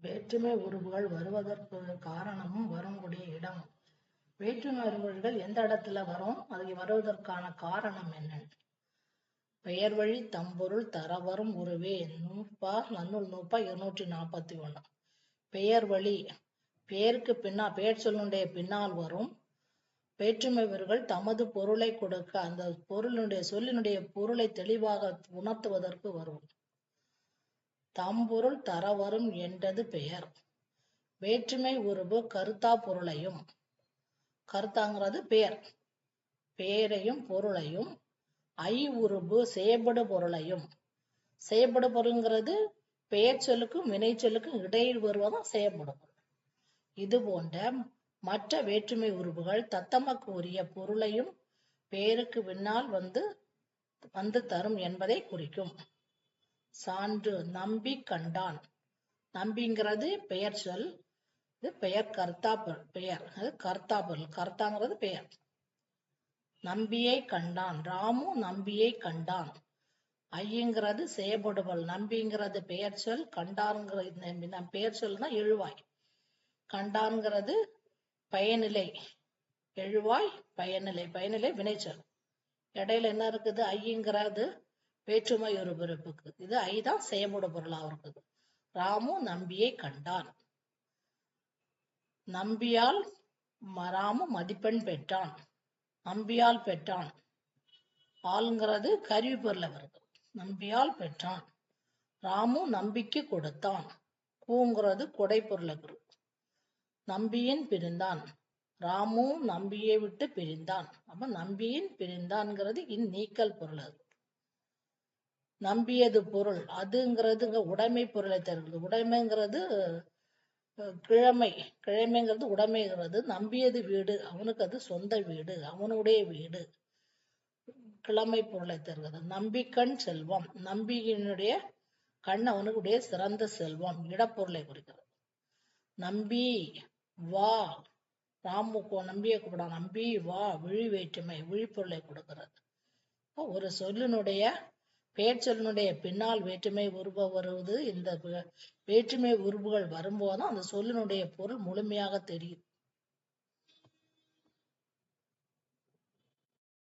வேற்றுமை உருபுகள் வருவதற்கு காரணமும் வரக்கூடிய இடம். வேற்றுமை உருபுகள் எந்த இடத்துல வரும், அது வருவதற்கான காரணம் என்ன? பெயர் வழி தம்பொருள் தரவரும் உருவே. நூற்பா நன்னூல் நூற்பா 241. பெயர் வழி, பெயருக்கு பின்னால், பெயர் சொல்லுடைய பின்னால் வரும் வேற்றுமை உருபுகள் தமது பொருளை கொடுக்க, அந்த பொருளுடைய சொல்லினுடைய பொருளை தெளிவாக உணர்த்துவதற்கு வரும். தம்பொருள் தரவரும் என்றது பெயர். வேற்றுமை உருபு கருத்தா பொருளையும், கருத்தாங்கிறது பெயர், பெயரையும் பொருளையும், ஐ உருபு செயற்படு பொருளையும், செயற்படு பொருள்ங்கிறது பெயர் சொல்லுக்கும் வினை சொல்லுக்கும் இடையில் வருவதும் செயற்படும். இது போன்ற மற்ற வேற்றுமை உருபுகள் தத்தமக்கு உரிய பொருளையும் பெயருக்கு பின்னால் வந்து தரும் என்பதை குறிக்கும். சான்று நம்பி கண்டான். நம்பிங்கிறது பெயர் சொல், இது பெயர் கர்த்தா பெயர், அது கர்த்தா பொருள். கர்த்தாங்கிறது பெயர். நம்பியை கண்டான், ராமு நம்பியை கண்டான். ஐங்கிறது செயற்படுபொருள், நம்பிங்கிறது பெயர் சொல், கண்டான்கிறது பெயர் சொல்னா எழுவாய், கண்டான்கிறது பயனிலை, எழுவாய் பயனிலை, பயனிலை வினைச்சொல். இடையில என்ன இருக்குது, ஐங்கிறது வேற்றுமை ஒரு பிறப்புக்கு, இது ஐதான் செயற்படு பொருளா இருக்குது. ராமு நம்பியை கண்டான். நம்பியால் ராமு மதிப்பெண் பெற்றான். நம்பியால் பெற்றான், ஆள்ங்கிறது கருவி பொருள வருது. நம்பியால் பெற்றான். ராமு நம்பிக்கு கொடுத்தான். கூங்கிறது கொடை பொருள வருது. நம்பியின் பிரிந்தான். ராமு நம்பியை விட்டு பிரிந்தான். அப்ப நம்பியின் பிரிந்தான்ங்கிறது நீக்கல் பொருள். அது நம்பியது பொருள், அதுங்கிறது உடைமை பொருளை தருகிறது. உடைமைங்கிறது கிழமை, கிழமைங்கிறது உடைமைங்கிறது. நம்பியது வீடு, அவனுக்கு அது சொந்த வீடு, அவனுடைய வீடு, கிழமை பொருளை தருகிறது. நம்பிக்கண் செல்வம், நம்பியினுடைய கண் அவனுடைய சிறந்த செல்வம், இடப்பொருளை குறிக்கிறது. நம்பி வா, ராமுக்கோ நம்பியை கூப்பிடா, நம்பி வா விழி வேற்றுமை, விழிப்பொருளை கொடுக்கிறது. ஒரு சொல்லினுடைய பெயர் சொல்லினுடைய பின்னால் வேற்றுமை உருவ வருவது. இந்த வேற்றுமை உருவுகள் வரும்போதுதான் அந்த சொல்லினுடைய பொருள் முழுமையாக தெரியும்.